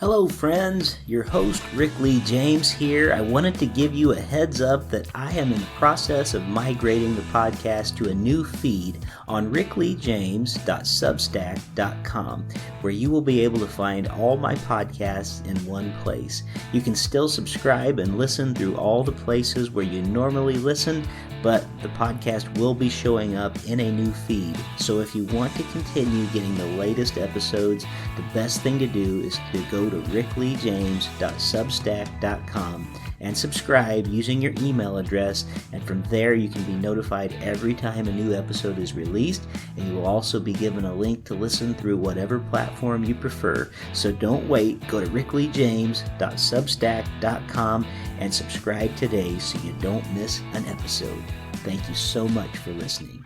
Hello friends, your host Rick Lee James here. I wanted to give you a heads up that I am in the process of migrating the podcast to a new feed on rickleejames.substack.com, where you will be able to find all my podcasts in one place. You can still subscribe and listen through all the places where you normally listen, but the podcast will be showing up in a new feed. So if you want to continue getting the latest episodes, the best thing to do is to go to rickleejames.substack.com and subscribe using your email address, and from there you can be notified every time a new episode is released, and you will also be given a link to listen through whatever platform you prefer. So don't wait, go to rickleejames.substack.com and subscribe today so you don't miss an episode. Thank you so much for listening.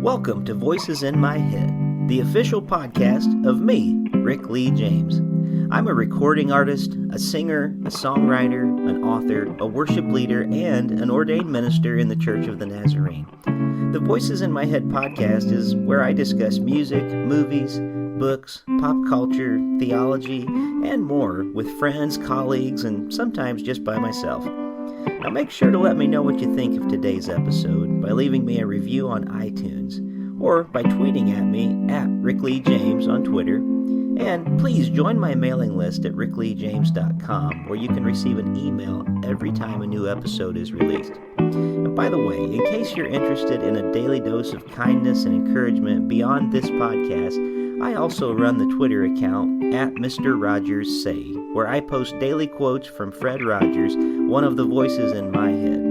Welcome to Voices in My Head, the official podcast of me, Rick Lee James. I'm a recording artist, a singer, a songwriter, an author, a worship leader, and an ordained minister in the Church of the Nazarene. The Voices in My Head podcast is where I discuss music, movies, books, pop culture, theology, and more with friends, colleagues, and sometimes just by myself. Now make sure to let me know what you think of today's episode by leaving me a review on iTunes or by tweeting at me at Rick Lee James on Twitter. And please join my mailing list at rickleejames.com, where you can receive an email every time a new episode is released. And by the way, in case you're interested in a daily dose of kindness and encouragement beyond this podcast, I also run the Twitter account at Mr. Rogers Say, where I post daily quotes from Fred Rogers, one of the voices in my head.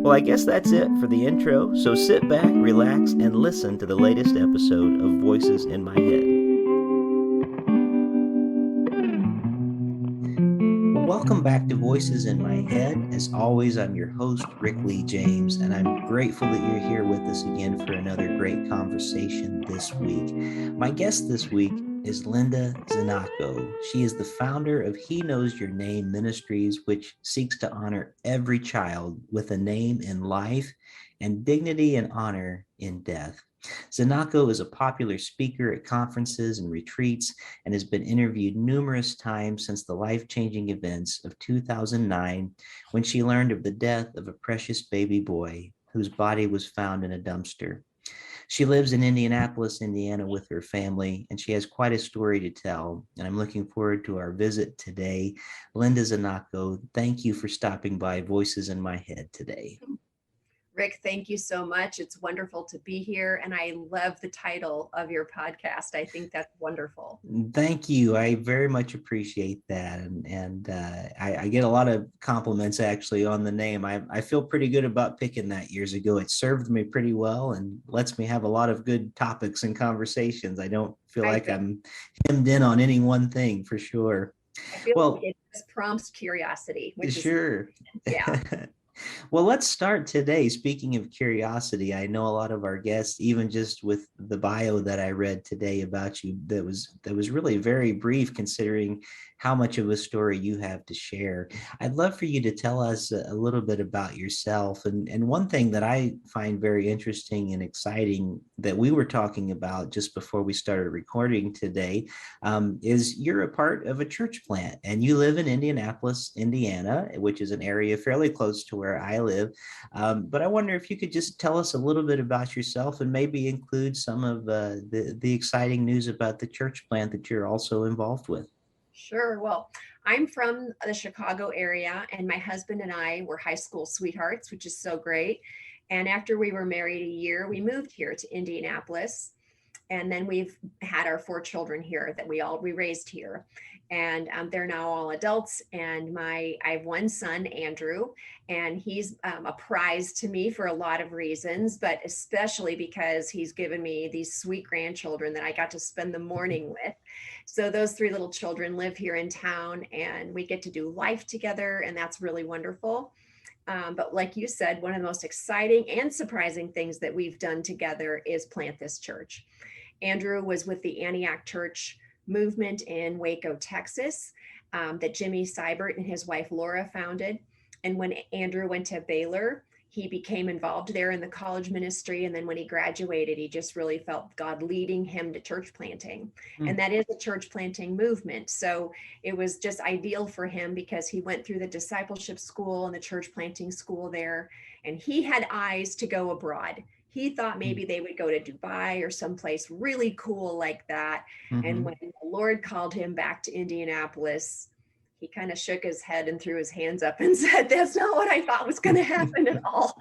Well, I guess that's it for the intro, so sit back, relax, and listen to the latest episode of Voices in My Head. Welcome back to Voices in My Head. As always, I'm your host, Rick Lee James, and I'm grateful that you're here with us again for another great conversation this week. My guest this week is Linda Znachko. She is the founder of He Knows Your Name Ministries, which seeks to honor every child with a name in life and dignity and honor in death. Znachko is a popular speaker at conferences and retreats and has been interviewed numerous times since the life-changing events of 2009, when she learned of the death of a precious baby boy whose body was found in a dumpster. She lives in Indianapolis, Indiana with her family, and she has quite a story to tell, and I'm looking forward to our visit today. Linda Znachko, thank you for stopping by Voices in My Head today. Rick, thank you so much. It's wonderful to be here, and I love the title of your podcast. I think that's wonderful. Thank you. I very much appreciate that, and I get a lot of compliments actually on the name. I feel pretty good about picking that years ago. It served me pretty well and lets me have a lot of good topics and conversations. I don't feel like I'm hemmed in on any one thing for sure. I feel like it just prompts curiosity, which sure. Is, yeah. Well, let's start today. Speaking of curiosity, I know a lot of our guests, even just with the bio that I read today about you, that was really very brief considering how much of a story you have to share. I'd love for you to tell us a little bit about yourself. And one thing that I find very interesting and exciting that we were talking about just before we started recording today is you're a part of a church plant and you live in Indianapolis, Indiana, which is an area fairly close to where I live. But I wonder if you could just tell us a little bit about yourself and maybe include some of the exciting news about the church plant that you're also involved with. Sure. Well, I'm from the Chicago area, and my husband and I were high school sweethearts, which is so great. And after we were married a year, we moved here to Indianapolis. And then we've had our 4 children here that we raised here. And they're now all adults. And I have one son, Andrew, and he's a prize to me for a lot of reasons, but especially because he's given me these sweet grandchildren that I got to spend the morning with. So those 3 little children live here in town, and we get to do life together, and that's really wonderful. But like you said, one of the most exciting and surprising things that we've done together is plant this church. Andrew was with the Antioch Church movement in Waco, Texas. that Jimmy Seibert and his wife Laura founded. And when Andrew went to Baylor, he became involved there in the college ministry. And then when he graduated, he just really felt God leading him to church planting. And that is a church planting movement. So it was just ideal for him because he went through the discipleship school and the church planting school there. And he had eyes to go abroad. He thought maybe they would go to Dubai or someplace really cool like that. And when the Lord called him back to Indianapolis, he kind of shook his head and threw his hands up and said, that's not what I thought was going to happen at all.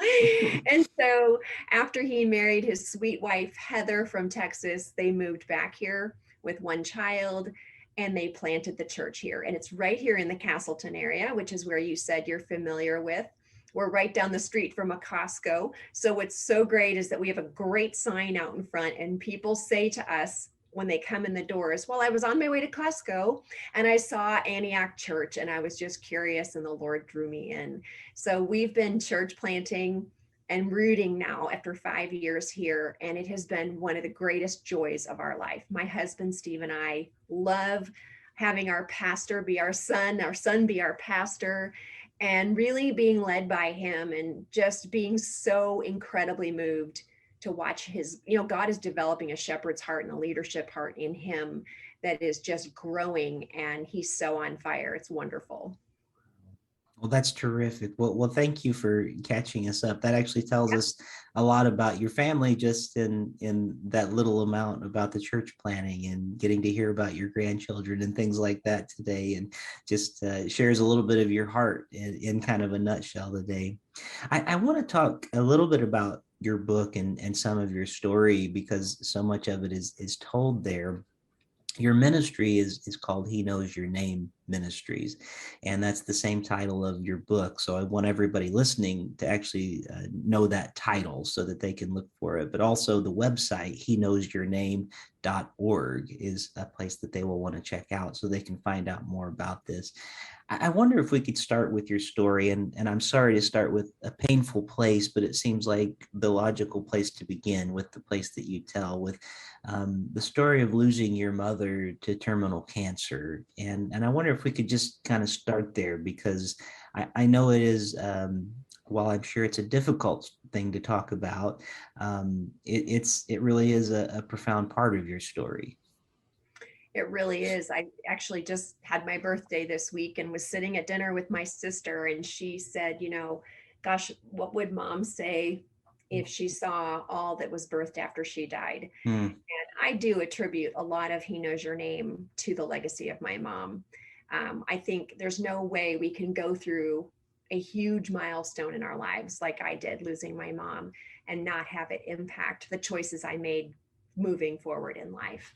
And so after he married his sweet wife, Heather from Texas, they moved back here with one child and they planted the church here. And it's right here in the Castleton area, which is where you said you're familiar with. We're right down the street from a Costco. So what's so great is that we have a great sign out in front and people say to us, when they come in the doors, well, I was on my way to Costco and I saw Antioch Church and I was just curious and the Lord drew me in. So we've been church planting and rooting now after 5 years here. And it has been one of the greatest joys of our life. My husband, Steve, and I love having our pastor be our son be our pastor, and really being led by him and just being so incredibly moved to watch his, God is developing a shepherd's heart and a leadership heart in him that is just growing, and he's so on fire. It's wonderful. Well, that's terrific. Well, thank you for catching us up. That actually tells us a lot about your family, just in that little amount about the church planning and getting to hear about your grandchildren and things like that today, and just shares a little bit of your heart in kind of a nutshell today. I want to talk a little bit about your book and some of your story, because so much of it is told there. Your ministry is called He Knows Your Name Ministries, and that's the same title of your book. So I want everybody listening to actually know that title so that they can look for it. But also the website, HeKnowsYourName.org, is a place that they will want to check out so they can find out more about this. I wonder if we could start with your story, and I'm sorry to start with a painful place, but it seems like the logical place to begin, with the place that you tell, with the story of losing your mother to terminal cancer. And I wonder if we could just kind of start there, because I know it is, while I'm sure it's a difficult thing to talk about, it really is a profound part of your story. It really is. I actually just had my birthday this week and was sitting at dinner with my sister, and she said, gosh, what would mom say if she saw all that was birthed after she died? And I do attribute a lot of He Knows Your Name to the legacy of my mom. I think there's no way we can go through a huge milestone in our lives like I did, losing my mom, and not have it impact the choices I made moving forward in life.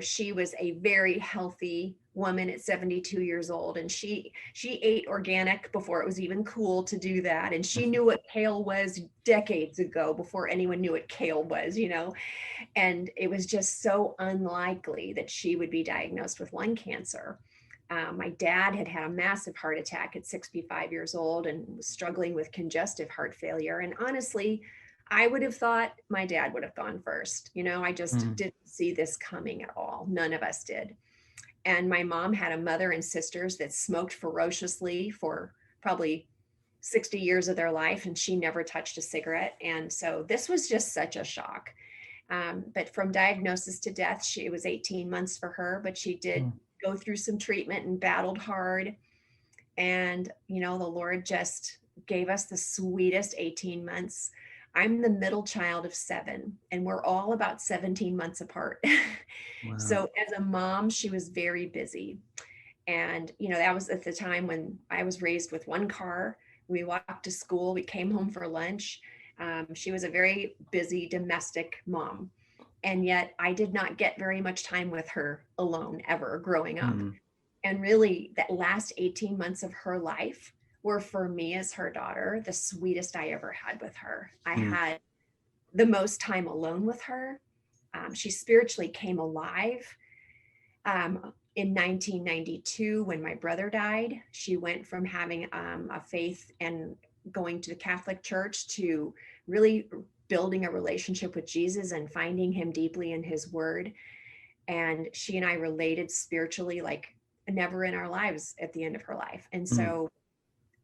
She was a very healthy woman at 72 years old, and she ate organic before it was even cool to do that. And she knew what kale was decades ago, before anyone knew what kale was, and it was just so unlikely that she would be diagnosed with lung cancer. My dad had a massive heart attack at 65 years old and was struggling with congestive heart failure. And honestly, I would have thought my dad would have gone first. I just didn't see this coming at all. None of us did. And my mom had a mother and sisters that smoked ferociously for probably 60 years of their life, and she never touched a cigarette. And so this was just such a shock. But from diagnosis to death, it was 18 months for her, but she did go through some treatment and battled hard. And, the Lord just gave us the sweetest 18 months. I'm the middle child of 7, and we're all about 17 months apart. Wow. So as a mom, she was very busy. And, that was at the time when I was raised with one car. We walked to school, we came home for lunch. She was a very busy domestic mom. And yet I did not get very much time with her alone ever growing up. And really that last 18 months of her life were, for me as her daughter, the sweetest I ever had with her. I had the most time alone with her. She spiritually came alive. In 1992, when my brother died, she went from having a faith and going to the Catholic Church to really building a relationship with Jesus and finding him deeply in his word. And she and I related spiritually like never in our lives at the end of her life. And Mm. so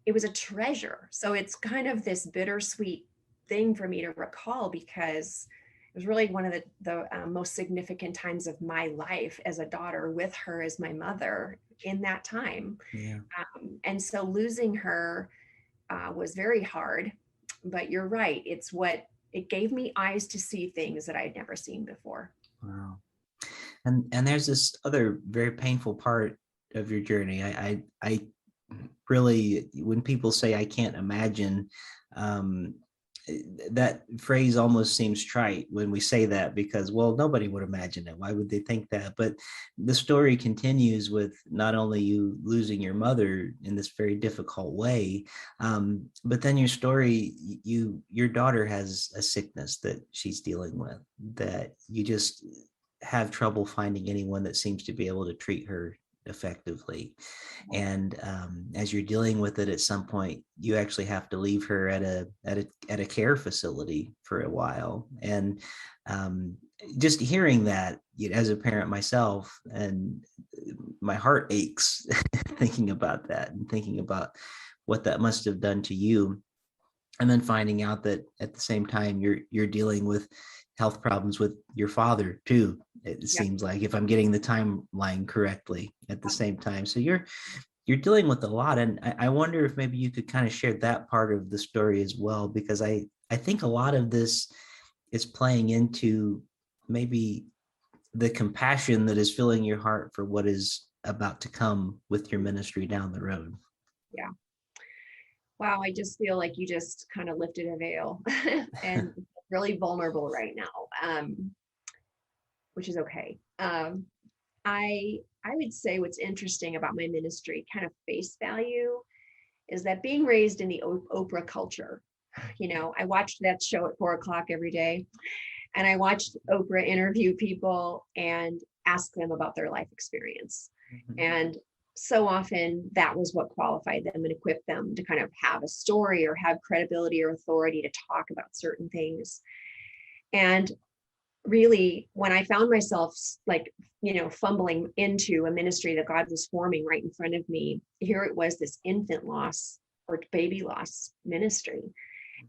it was a treasure. So it's kind of this bittersweet thing for me to recall, because it was really one of the most significant times of my life as a daughter, with her as my mother in that time. Yeah. And so losing her was very hard. But you're right. It gave me eyes to see things that I'd never seen before. Wow. And there's this other very painful part of your journey. I really, when people say I can't imagine, um, that phrase almost seems trite when we say that, because, well, nobody would imagine it. Why would they think that? But the story continues with not only you losing your mother in this very difficult way, but then your story, your daughter has a sickness that she's dealing with, that you just have trouble finding anyone that seems to be able to treat her effectively. And as you're dealing with it, at some point you actually have to leave her at a care facility for a while. And just hearing that, as a parent myself, and my heart aches thinking about that, and thinking about what that must have done to you. And then finding out that at the same time you're dealing with health problems with your father too, it Yeah. seems like, if I'm getting the timeline correctly, at the same time. So you're dealing with a lot. And I wonder if maybe you could kind of share that part of the story as well, because I think a lot of this is playing into maybe the compassion that is filling your heart for what is about to come with your ministry down the road. Yeah. Wow. I just feel like you just kind of lifted a veil and really vulnerable right now, which is okay. I would say what's interesting about my ministry, kind of face value, is that being raised in the Oprah culture, I watched that show at 4 o'clock every day, and I watched Oprah interview people and ask them about their life experience. Mhm. And so often that was what qualified them and equipped them to kind of have a story or have credibility or authority to talk about certain things. And really, when I found myself fumbling into a ministry that God was forming right in front of me, here it was, this infant loss or baby loss ministry.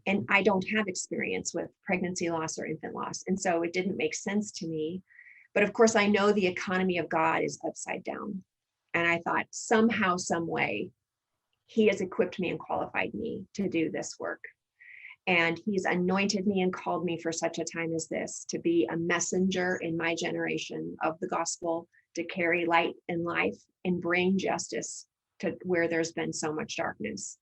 And I don't have experience with pregnancy loss or infant loss. And so it didn't make sense to me. But of course, I know the economy of God is upside down. And I thought, somehow, some way, he has equipped me and qualified me to do this work. And he's anointed me and called me for such a time as this, to be a messenger in my generation of the gospel, to carry light and life and bring justice to where there's been so much darkness.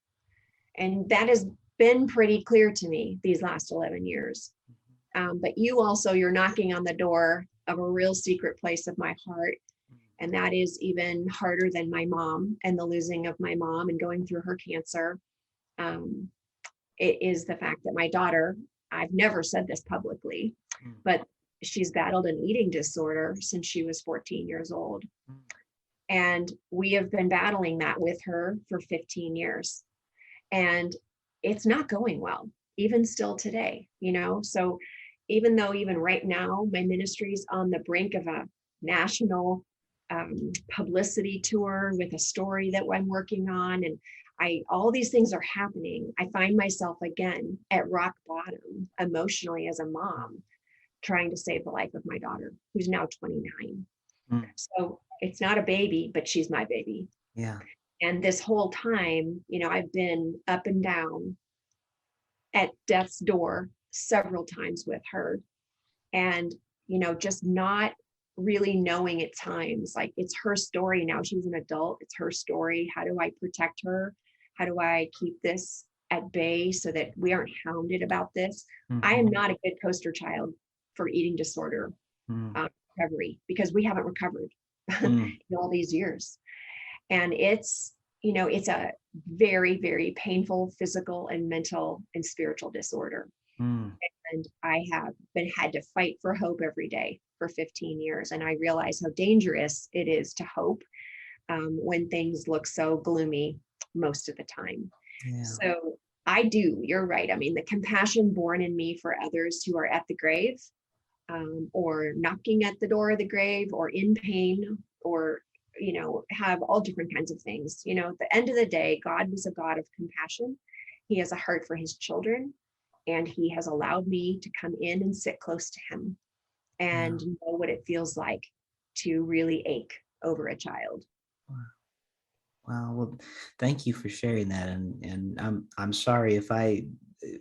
And that has been pretty clear to me these last 11 years. But you're knocking on the door of a real secret place of my heart. And that is even harder than my mom and the losing of my mom and going through her cancer. It is the fact that my daughter, I've never said this publicly, but she's battled an eating disorder since she was 14 years old. And we have been battling that with her for 15 years. And it's not going well, even still today, So even though even right now, my ministry is on the brink of a national publicity tour with a story that I'm working on, and all these things are happening, I find myself again at rock bottom emotionally as a mom, trying to save the life of my daughter, who's now 29. So it's not a baby, but she's my baby. Yeah. And this whole time, I've been up and down at death's door several times with her. And, just not really knowing at times, like, it's her story now. She's an adult. It's her story. How do I protect her? How do I keep this at bay so that we aren't hounded about this? Mm-hmm. I am not a good poster child for eating disorder recovery, because we haven't recovered in all these years. And it's a very, very painful physical and mental and spiritual disorder. And I have had to fight for hope every day for 15 years. And I realize how dangerous it is to hope when things look so gloomy most of the time. Yeah. So you're right. I mean, the compassion born in me for others who are at the grave, or knocking at the door of the grave, or in pain, or have all different kinds of things. At the end of the day, God is a God of compassion. He has a heart for his children, and he has allowed me to come in and sit close to him and know what it feels like to really ache over a child. Wow. Well, thank you for sharing that. And I'm sorry if I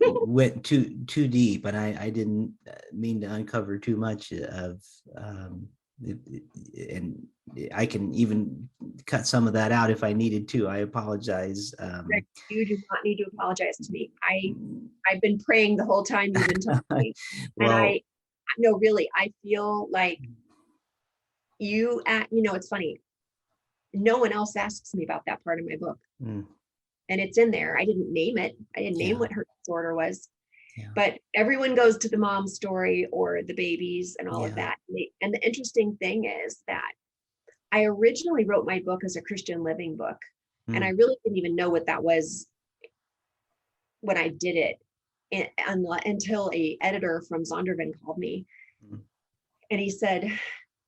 went too deep, and I didn't mean to uncover too much of, and I can even cut some of that out if I needed to. I apologize. Rick, you do not need to apologize to me. I've been praying the whole time you've been talking. Well, And no, really, I feel like it's funny. No one else asks me about that part of my book. And it's in there. I didn't name it. I didn't name what her disorder was. Yeah. But everyone goes to the mom story or the babies and all of that. And the interesting thing is that I originally wrote my book as a Christian living book. And I really didn't even know what that was when I did it until a editor from Zondervan called me. And he said,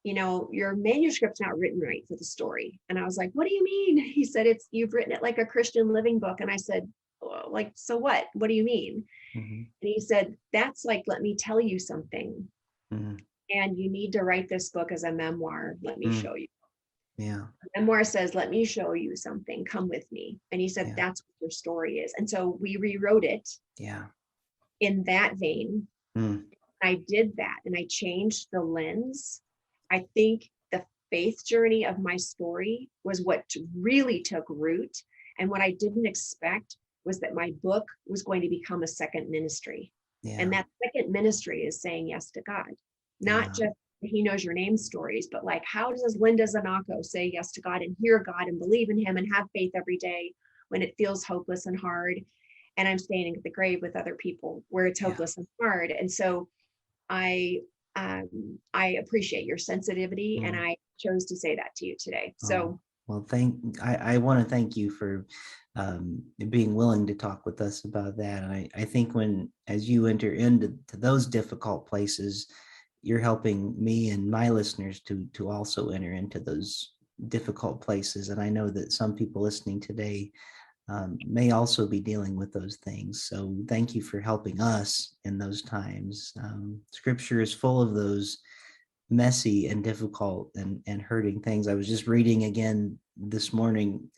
your manuscript's not written right for the story. And I was like, what do you mean? He said, you've written it like a Christian living book. And I said, like, so what? What do you mean? And he said, that's like, let me tell you something. And you need to write this book as a memoir. Let me show you. Yeah. The memoir says, let me show you something. Come with me. And he said, that's what your story is. And so we rewrote it in that vein. I did that, and I changed the lens. I think the faith journey of my story was what really took root. And what I didn't expect was that my book was going to become a second ministry. And that second ministry is saying yes to God, not just He Knows Your Name stories, but like, how does Linda Znachko say yes to God and hear God and believe in him and have faith every day when it feels hopeless and hard? And I'm standing at the grave with other people where it's hopeless and hard. And so I appreciate your sensitivity, and I chose to say that to you today. So, well, I want to thank you for being willing to talk with us about that. And I think as you enter into those difficult places, you're helping me and my listeners to also enter into those difficult places. And I know that some people listening today may also be dealing with those things. So thank you for helping us in those times. Scripture is full of those messy and difficult and hurting things. I was just reading again this morning,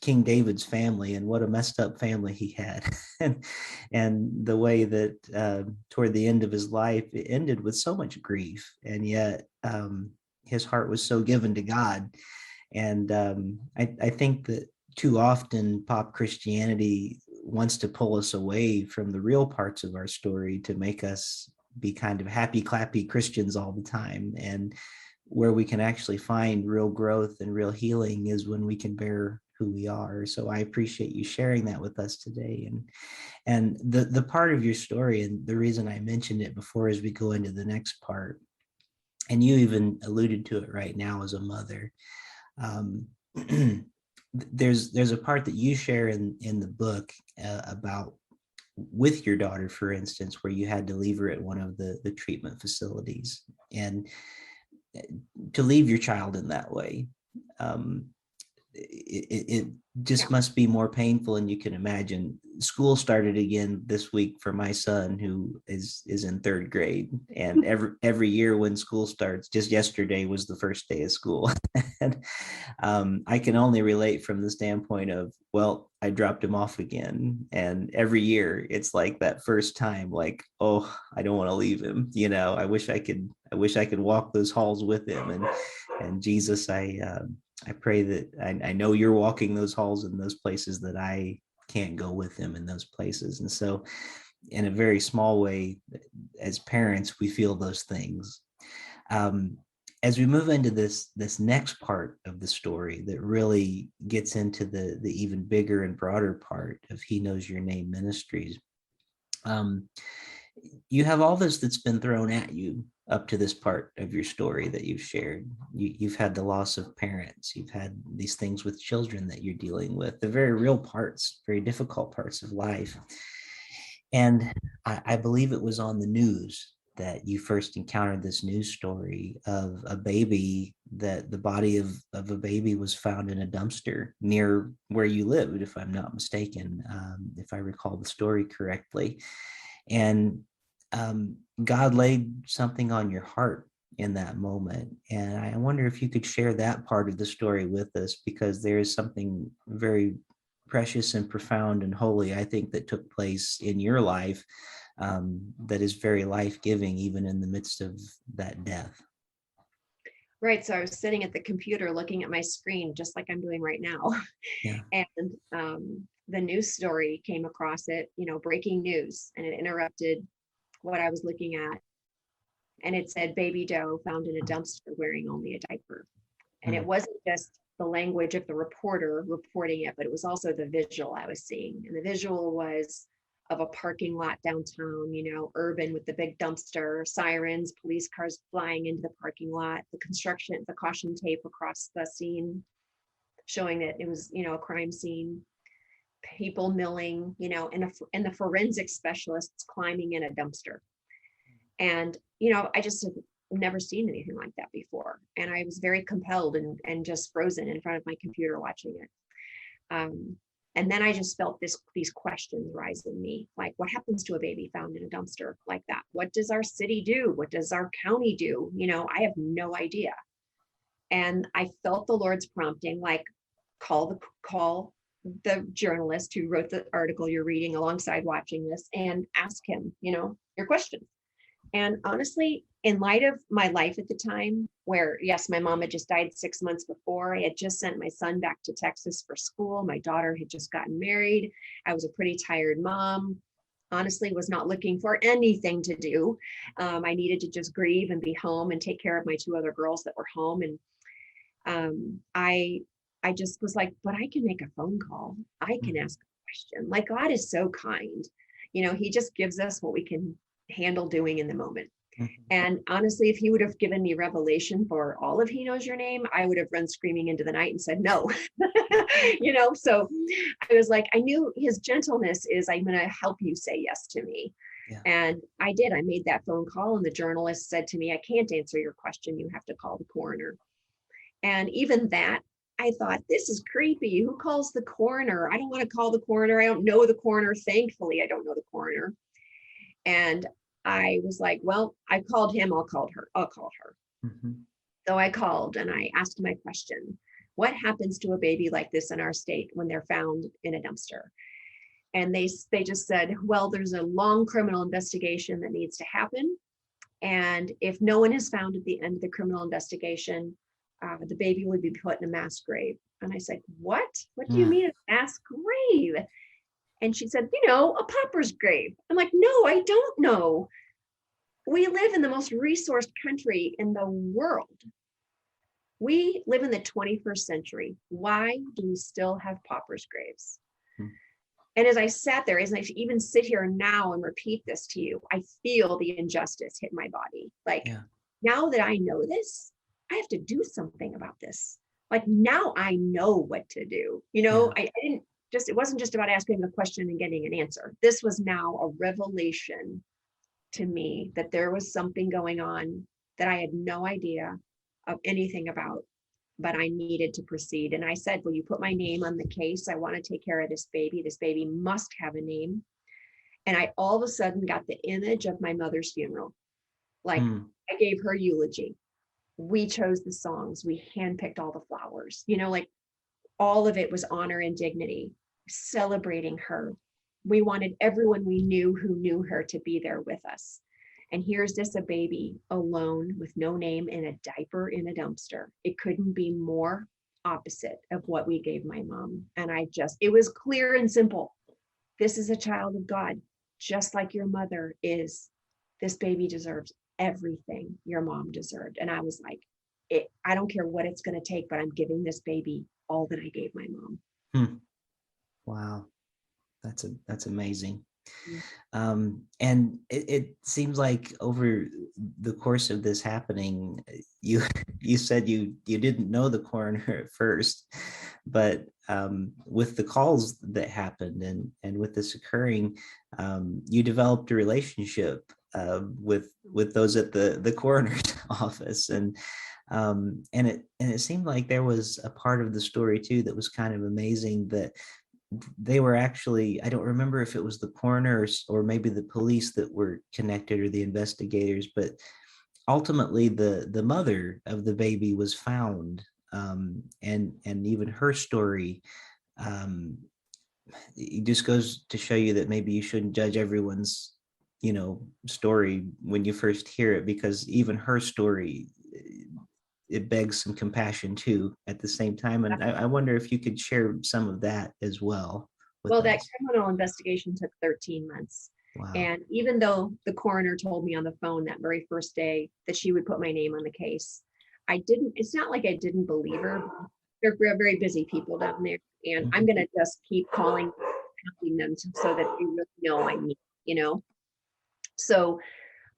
King David's family, and what a messed up family he had. and the way that toward the end of his life, it ended with so much grief. And yet his heart was so given to God. And I think that too often pop Christianity wants to pull us away from the real parts of our story to make us be kind of happy, clappy Christians all the time. And where we can actually find real growth and real healing is when we can bear who we are. So I appreciate you sharing that with us today. And the part of your story, and the reason I mentioned it before as we go into the next part, and you even alluded to it right now as a mother, there's a part that you share in the book about with your daughter, for instance, where you had to leave her at one of the treatment facilities, and to leave your child in that way, it just must be more painful than you can imagine. School started again this week for my son, who is in third grade, and every year when school starts, just yesterday was the first day of school. And I can only relate from the standpoint of, well, I dropped him off again, and every year it's like that first time, like, oh, I don't want to leave him. I wish I could walk those halls with him. And Jesus, I pray that I know you're walking those halls in those places that I can't go with them in those places. And so in a very small way, as parents, we feel those things. As we move into this next part of the story that really gets into the even bigger and broader part of He Knows Your Name ministries, you have all this that's been thrown at you up to this part of your story that you've shared. You've had the loss of parents. You've had these things with children that you're dealing with, the very real parts, very difficult parts of life. And I believe it was on the news that you first encountered this news story of a baby, that the body of a baby was found in a dumpster near where you lived, if I'm not mistaken, if I recall the story correctly. And God laid something on your heart in that moment. And I wonder if you could share that part of the story with us, because there is something very precious and profound and holy, I think, that took place in your life, that is very life-giving, even in the midst of that death. Right. So I was sitting at the computer looking at my screen, just like I'm doing right now. Yeah. And the news story came across it, breaking news, and it interrupted what I was looking at. And it said, baby doe found in a dumpster wearing only a diaper. And it wasn't just the language of the reporter reporting it, but it was also the visual I was seeing. And the visual was of a parking lot downtown, urban, with the big dumpster, sirens, police cars flying into the parking lot, the construction, the caution tape across the scene showing that it was, a crime scene, people milling, and the forensic specialists climbing in a dumpster. And, I just have never seen anything like that before. And I was very compelled and just frozen in front of my computer watching it. And then I just felt these questions rise in me, like, what happens to a baby found in a dumpster like that? What does our city do? What does our county do? I have no idea. And I felt the Lord's prompting, like, call the journalist who wrote the article you're reading alongside watching this and ask him, your questions. And honestly, in light of my life at the time, where, yes, my mom had just died 6 months before, I had just sent my son back to Texas for school. My daughter had just gotten married. I was a pretty tired mom. Honestly, was not looking for anything to do. I needed to just grieve and be home and take care of my 2 other girls that were home. And I just was like, but I can make a phone call. I can ask a question. Like, God is so kind. He just gives us what we can handle doing in the moment. And honestly, if he would have given me revelation for all of He Knows Your Name, I would have run screaming into the night and said no. So I was like, I knew his gentleness is, I'm going to help you say yes to me. Yeah. And I did. I made that phone call, and the journalist said to me, I can't answer your question. You have to call the coroner. And even that, I thought, this is creepy. Who calls the coroner? I don't want to call the coroner. I don't know the coroner. Thankfully, I don't know the coroner. And I was like, well, I called him. I'll call her. Mm-hmm. So I called and I asked my question. What happens to a baby like this in our state when they're found in a dumpster? And they just said, well, there's a long criminal investigation that needs to happen. And if no one is found at the end of the criminal investigation, the baby would be put in a mass grave. And I said, what? What do you mean a mass grave? And she said, a pauper's grave. I'm like, no, I don't know. We live in the most resourced country in the world. We live in the 21st century. Why do we still have pauper's graves? And as I sat there, as I even sit here now and repeat this to you, I feel the injustice hit my body. Like, now that I know this, I have to do something about this. Like, now I know what to do. I didn't just, it wasn't just about asking a question and getting an answer. This was now a revelation to me that there was something going on that I had no idea of anything about, but I needed to proceed. And I said, will you put my name on the case? I want to take care of this baby. This baby must have a name. And I all of a sudden got the image of my mother's funeral. Like, I gave her eulogy. We chose the songs. We handpicked all the flowers, like all of it was honor and dignity, celebrating her. We wanted everyone we knew who knew her to be there with us. And here's this, a baby alone with no name in a diaper in a dumpster. It couldn't be more opposite of what we gave my mom. And it was clear and simple. This is a child of God, just like your mother is. This baby deserves everything your mom deserved. And I was like, I don't care what it's going to take, but I'm giving this baby all that I gave my mom. Wow. That's amazing. And it seems like over the course of this happening, you said you didn't know the coroner at first, but with the calls that happened and with this occurring, you developed a relationship with those at the coroner's office, and it seemed like there was a part of the story too that was kind of amazing, that they were actually, I don't remember if it was the coroners or maybe the police that were connected, or the investigators, but ultimately the mother of the baby was found, and even her story, um, it just goes to show you that maybe you shouldn't judge everyone's story when you first hear it, because even her story, it begs some compassion too at the same time. And I wonder if you could share some of that as well with Well, us. that criminal investigation took 13 months. Wow. And even though the coroner told me on the phone that very first day that she would put my name on the case, it's not like I didn't believe her. They're very busy people down there. And I'm going to just keep calling, helping them so that they really know I need, So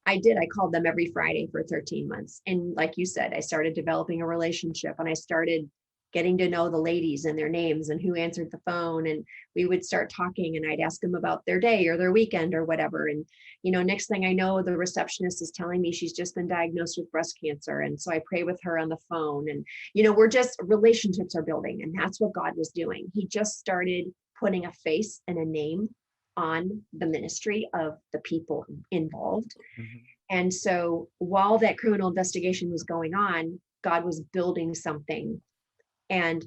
I did. I called them every Friday for 13 months. And like you said, I started developing a relationship, and I started getting to know the ladies and their names and who answered the phone. And we would start talking, and I'd ask them about their day or their weekend or whatever. And, next thing I know, the receptionist is telling me she's just been diagnosed with breast cancer. And so I pray with her on the phone, and, relationships are building, and that's what God was doing. He just started putting a face and a name on the ministry of the people involved. Mm-hmm. And so while that criminal investigation was going on, God was building something. And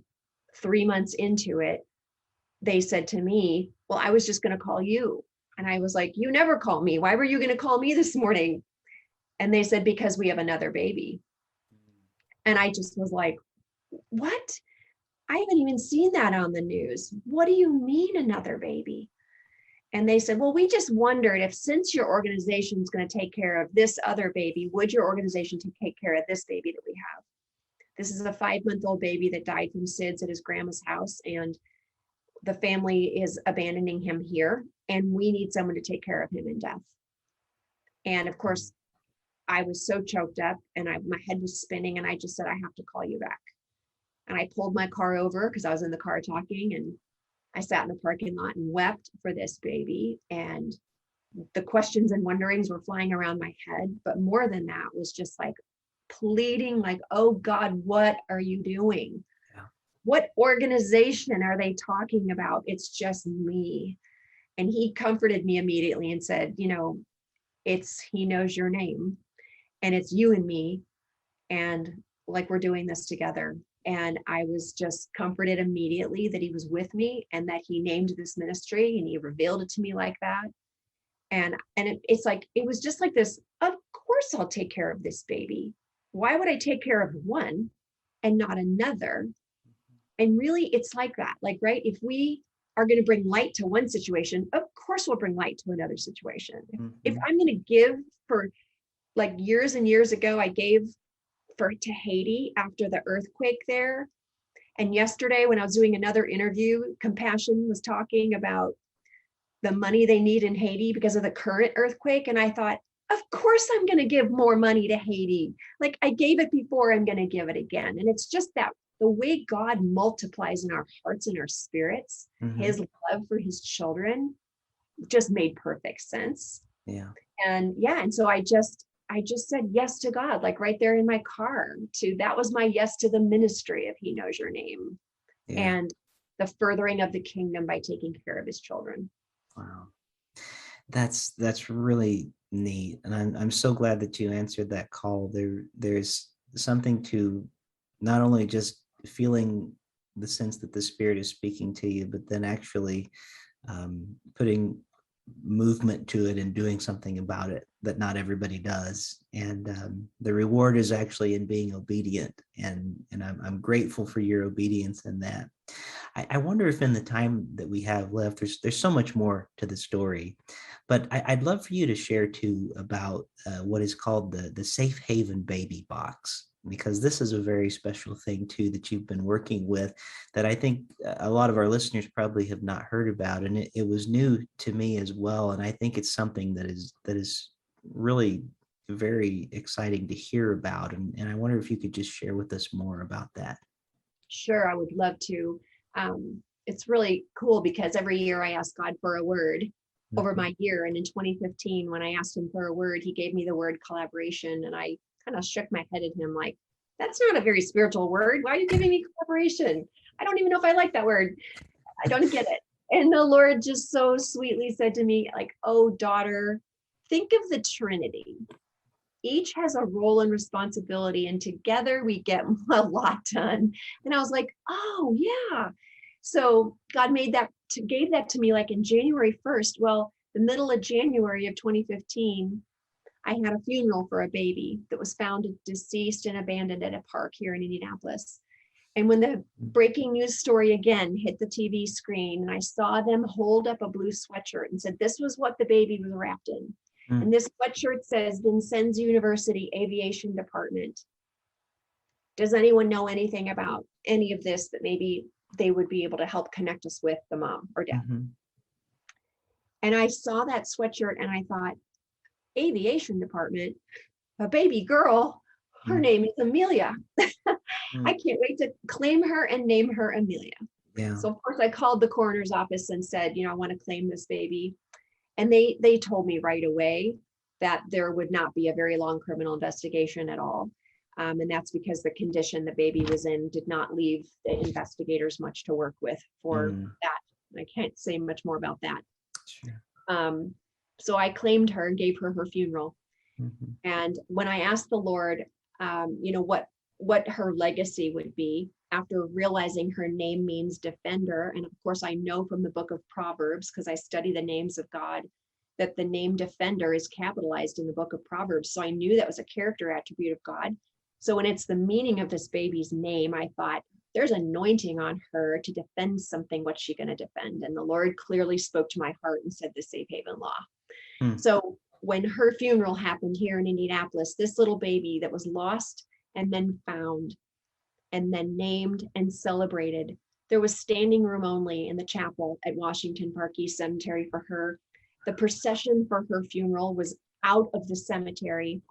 3 months into it, they said to me, well, I was just going to call you. And I was like, you never call me. Why were you going to call me this morning? And they said, because we have another baby. And I just was like, what? I haven't even seen that on the news. What do you mean another baby? And they said, well, we just wondered if, since your organization is going to take care of this other baby, would your organization take care of this baby that we have? This is a 5-month-old baby that died from SIDS at his grandma's house, and the family is abandoning him here, and we need someone to take care of him in death. And of course, I was so choked up, and my head was spinning, and I just said, I have to call you back. And I pulled my car over because I was in the car talking, and I sat in the parking lot and wept for this baby. And the questions and wonderings were flying around my head. But more than that was just like pleading, like, oh God, what are you doing? Yeah. What organization are they talking about? It's just me. And he comforted me immediately and said, he knows your name, and it's you and me. And like, we're doing this together. And I was just comforted immediately that he was with me, and that he named this ministry, and he revealed it to me like that. And it's like, it was just like this, of course I'll take care of this baby. Why would I take care of one and not another? And really, it's like that. Like, right, if we are going to bring light to one situation, of course we'll bring light to another situation. Mm-hmm. If I'm going to give, for like years and years ago, I gave to Haiti after the earthquake there. And yesterday, when I was doing another interview, Compassion was talking about the money they need in Haiti because of the current earthquake. And I thought, of course I'm going to give more money to Haiti. Like, I gave it before, I'm going to give it again. And it's just that the way God multiplies in our hearts and our spirits, mm-hmm. his love for his children just made perfect sense. Yeah. And so I just said yes to God, like right there in my car. That was my yes to the ministry of He Knows Your Name, and the furthering of the kingdom by taking care of his children. Wow. That's really neat. And I'm so glad that you answered that call. There's something to not only just feeling the sense that the Spirit is speaking to you, but then actually putting movement to it and doing something about it that not everybody does. And the reward is actually in being obedient. And I'm grateful for your obedience in that. I wonder if in the time that we have left, there's so much more to the story, but I'd love for you to share too about what is called the Safe Haven Baby Box, because this is a very special thing too that you've been working with that I think a lot of our listeners probably have not heard about. And it was new to me as well. And I think it's something that is really very exciting to hear about. And I wonder if you could just share with us more about that. Sure, I would love to. It's really cool because every year I ask God for a word, over my year. And in 2015, when I asked him for a word, he gave me the word collaboration. And I kind of shook my head at him like, that's not a very spiritual word. Why are you giving me collaboration? I don't even know if I like that word. I don't get it. And the Lord just so sweetly said to me, like, oh, daughter, think of the Trinity. Each has a role and responsibility, and together we get a lot done. And I was like, oh, yeah. So God gave that to me like in January 1st. Well, the middle of January of 2015, I had a funeral for a baby that was found deceased and abandoned at a park here in Indianapolis. And when the breaking news story again hit the TV screen, and I saw them hold up a blue sweatshirt and said, this was what the baby was wrapped in. And this sweatshirt says Vincennes University Aviation Department. Does anyone know anything about any of this that maybe they would be able to help connect us with the mom or dad? And I saw that sweatshirt and I thought, aviation department, a baby girl, her name is Amelia. I can't wait to claim her and name her Amelia. Yeah. So of course I called the coroner's office and said, I want to claim this baby. And they told me right away that there would not be a very long criminal investigation at all. And that's because the condition the baby was in did not leave the investigators much to work with for that. I can't say much more about that. Sure. So I claimed her and gave her her funeral. And when I asked the Lord, what her legacy would be after realizing her name means defender. And of course, I know from the book of Proverbs, because I study the names of God, that the name defender is capitalized in the book of Proverbs. So I knew that was a character attribute of God. So when it's the meaning of this baby's name, I thought, there's anointing on her to defend something. What's she going to defend? And the Lord clearly spoke to my heart and said the Safe Haven Law. So when her funeral happened here in Indianapolis, this little baby that was lost and then found and then named and celebrated, there was standing room only in the chapel at Washington Park East Cemetery for her. The procession for her funeral was out of the cemetery.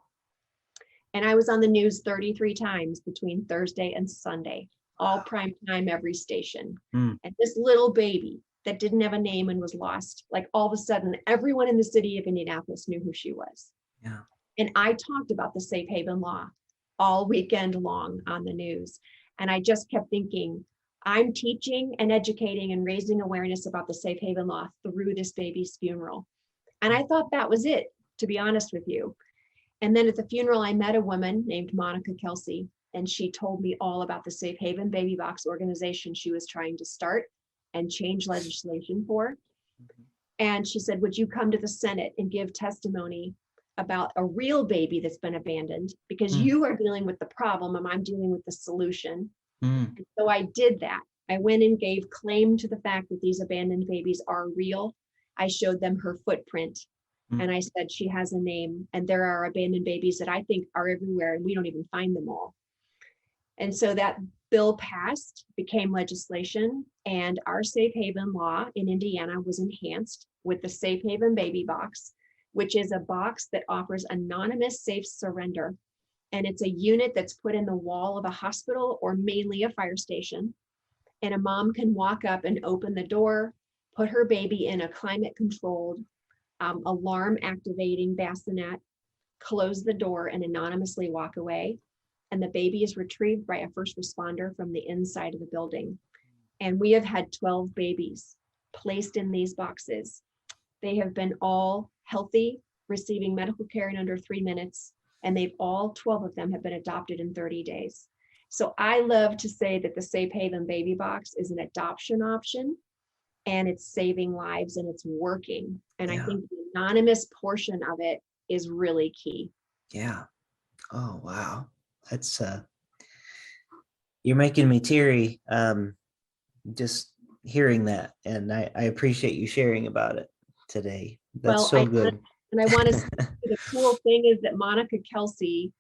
And I was on the news 33 times between Thursday and Sunday, all prime time, every station. And this little baby that didn't have a name and was lost, like all of a sudden, everyone in the city of Indianapolis knew who she was. Yeah. And I talked about the Safe Haven Law all weekend long on the news. And I just kept thinking, I'm teaching and educating and raising awareness about the Safe Haven Law through this baby's funeral. And I thought that was it, to be honest with you. And then at the funeral, I met a woman named Monica Kelsey, and she told me all about the Safe Haven Baby Box organization she was trying to start and change legislation for. And she said, would you come to the Senate and give testimony about a real baby that's been abandoned, because you are dealing with the problem and I'm dealing with the solution. And so I did that. I went and gave claim to the fact that these abandoned babies are real. I showed them her footprint and I said, she has a name, and there are abandoned babies that I think are everywhere and we don't even find them all. And so that bill passed, became legislation, and our Safe Haven Law in Indiana was enhanced with the Safe Haven Baby Box, which is a box that offers anonymous safe surrender. And it's a unit that's put in the wall of a hospital or mainly a fire station. And a mom can walk up and open the door, put her baby in a climate controlled, alarm activating bassinet, close the door and anonymously walk away. And the baby is retrieved by a first responder from the inside of the building. And we have had 12 babies placed in these boxes. They have been all healthy, receiving medical care in under 3 minutes. And 12 of them have been adopted in 30 days. So I love to say that the Safe Haven Baby Box is an adoption option, and it's saving lives and it's working. And I think the anonymous portion of it is really key. Yeah. Oh, wow. That's, you're making me teary, just hearing that. And I appreciate you sharing about it today. That's so good. And I want to say the cool thing is that Monica Kelsey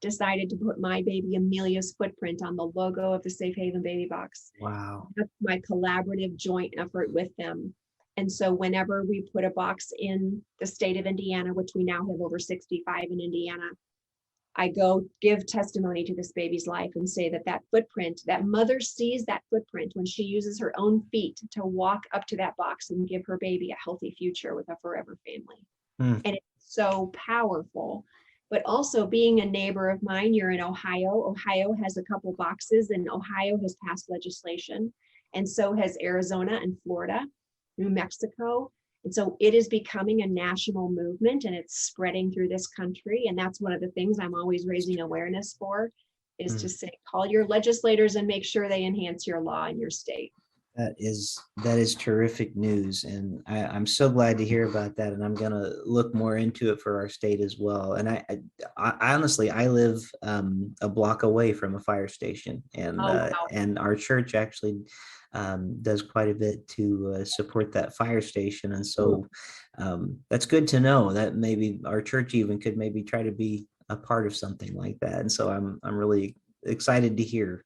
decided to put my baby Amelia's footprint on the logo of the Safe Haven Baby Box. Wow. That's my collaborative joint effort with them. And so whenever we put a box in the state of Indiana, which we now have over 65 in Indiana, I go give testimony to this baby's life and say that footprint, that mother sees that footprint when she uses her own feet to walk up to that box and give her baby a healthy future with a forever family. Mm. And it's so powerful. But also being a neighbor of mine, you're in Ohio. Ohio has a couple boxes, and Ohio has passed legislation. And so has Arizona and Florida, New Mexico. And so it is becoming a national movement, and it's spreading through this country. And that's one of the things I'm always raising awareness for, is to say, call your legislators and make sure they enhance your law in your state. That is terrific news, and I'm so glad to hear about that. And I'm gonna look more into it for our state as well. And I honestly, I live a block away from a fire station, and Wow. and our church actually does quite a bit to support that fire station. And so that's good to know that maybe our church even could maybe try to be a part of something like that. And so I'm really excited to hear.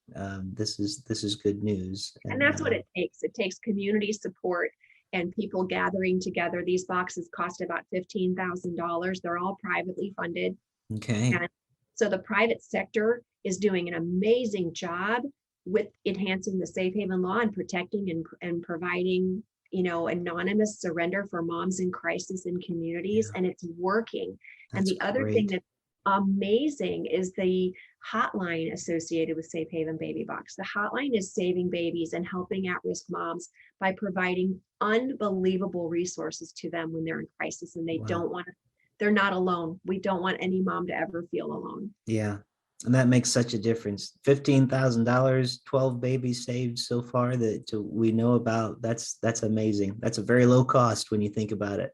This is good news. And that's what it takes. It takes community support and people gathering together. These boxes cost about $15,000. They're all privately funded. Okay. And so the private sector is doing an amazing job with enhancing the safe haven law and protecting and providing, anonymous surrender for moms in crisis in communities. And it's working. And the other thing that's amazing is the hotline associated with Safe Haven Baby Box. The hotline is saving babies and helping at-risk moms by providing unbelievable resources to them when they're in crisis and they don't want to, they're not alone. We don't want any mom to ever feel alone. Yeah. And that makes such a difference. $15,000, 12 babies saved so far that we know about. That's amazing. That's a very low cost when you think about it.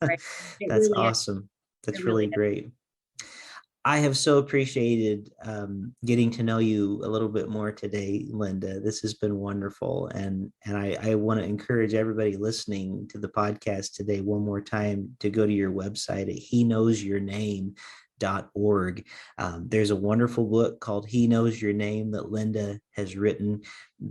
Right. That's really awesome. That's really great. I have so appreciated getting to know you a little bit more today, Linda. This has been wonderful. And I want to encourage everybody listening to the podcast today one more time to go to your website at HeKnowsYourName.org. There's a wonderful book called He Knows Your Name that Linda has written.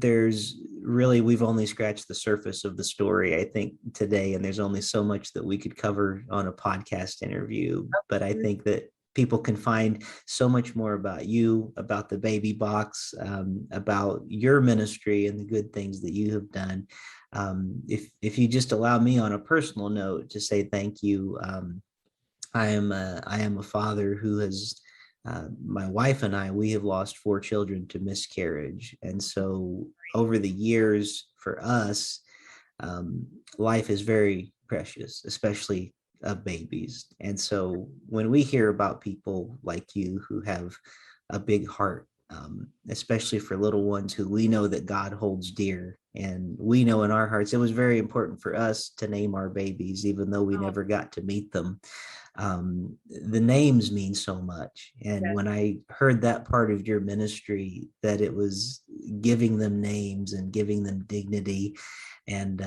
We've only scratched the surface of the story, I think, today, and there's only so much that we could cover on a podcast interview. But I think that people can find so much more about you, about the baby box, about your ministry and the good things that you have done. If you just allow me on a personal note to say thank you. I am a father who has, my wife and I, we have lost 4 children to miscarriage. And so over the years for us, life is very precious, especially of babies. And so when we hear about people like you who have a big heart, especially for little ones who we know that God holds dear, and we know in our hearts, it was very important for us to name our babies, even though we never got to meet them. The names mean so much. And when I heard that part of your ministry, that it was giving them names and giving them dignity, and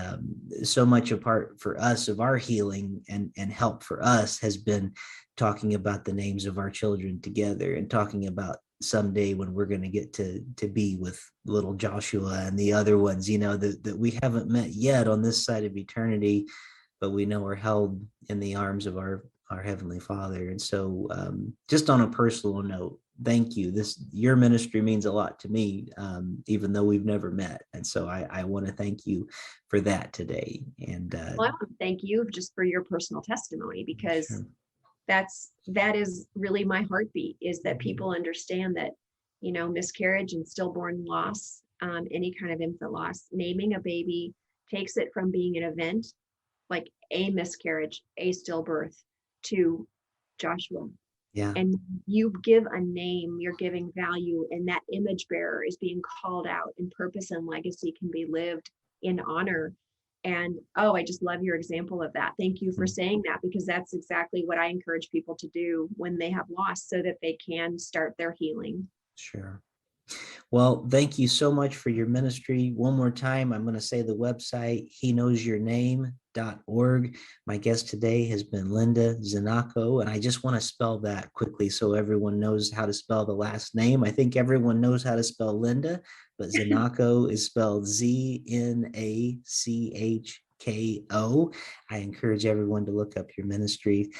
so much a part for us of our healing and help for us has been talking about the names of our children together, and talking about someday when we're going to get to be with little Joshua and the other ones, that we haven't met yet on this side of eternity, but we know are held in the arms of our Heavenly Father. And so just on a personal note, thank you. Your ministry means a lot to me, even though we've never met. And so I want to thank you for that today. And I want to thank you just for your personal testimony, because that is really my heartbeat, is that people understand that, miscarriage and stillborn loss, any kind of infant loss, naming a baby takes it from being an event like a miscarriage, a stillbirth, to Joshua. Yeah. And you give a name, you're giving value, and that image bearer is being called out, and purpose and legacy can be lived in honor. And I just love your example of that. Thank you for saying that, because that's exactly what I encourage people to do when they have lost, so that they can start their healing. Sure. Well, thank you so much for your ministry. One more time, I'm going to say the website, HeKnowsYourName.org. My guest today has been Linda Znachko, and I just want to spell that quickly so everyone knows how to spell the last name. I think everyone knows how to spell Linda, but Znachko is spelled Znachko. I encourage everyone to look up your ministry.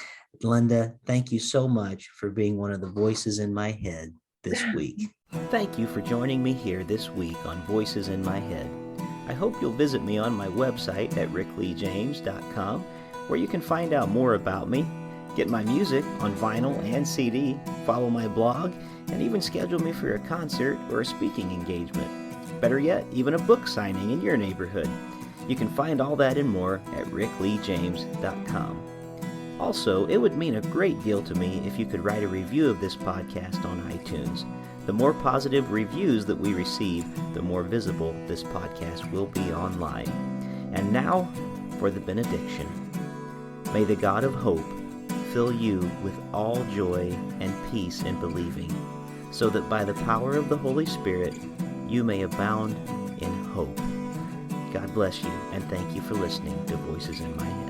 Linda, thank you so much for being one of the voices in my head this week. Thank you for joining me here this week on Voices in My Head. I hope you'll visit me on my website at rickleejames.com, where you can find out more about me, get my music on vinyl and CD, follow my blog, and even schedule me for a concert or a speaking engagement. Better yet, even a book signing in your neighborhood. You can find all that and more at rickleejames.com. Also, it would mean a great deal to me if you could write a review of this podcast on iTunes. The more positive reviews that we receive, the more visible this podcast will be online. And now for the benediction. May the God of hope fill you with all joy and peace in believing, so that by the power of the Holy Spirit you may abound in hope. God bless you, and thank you for listening to Voices in My Head.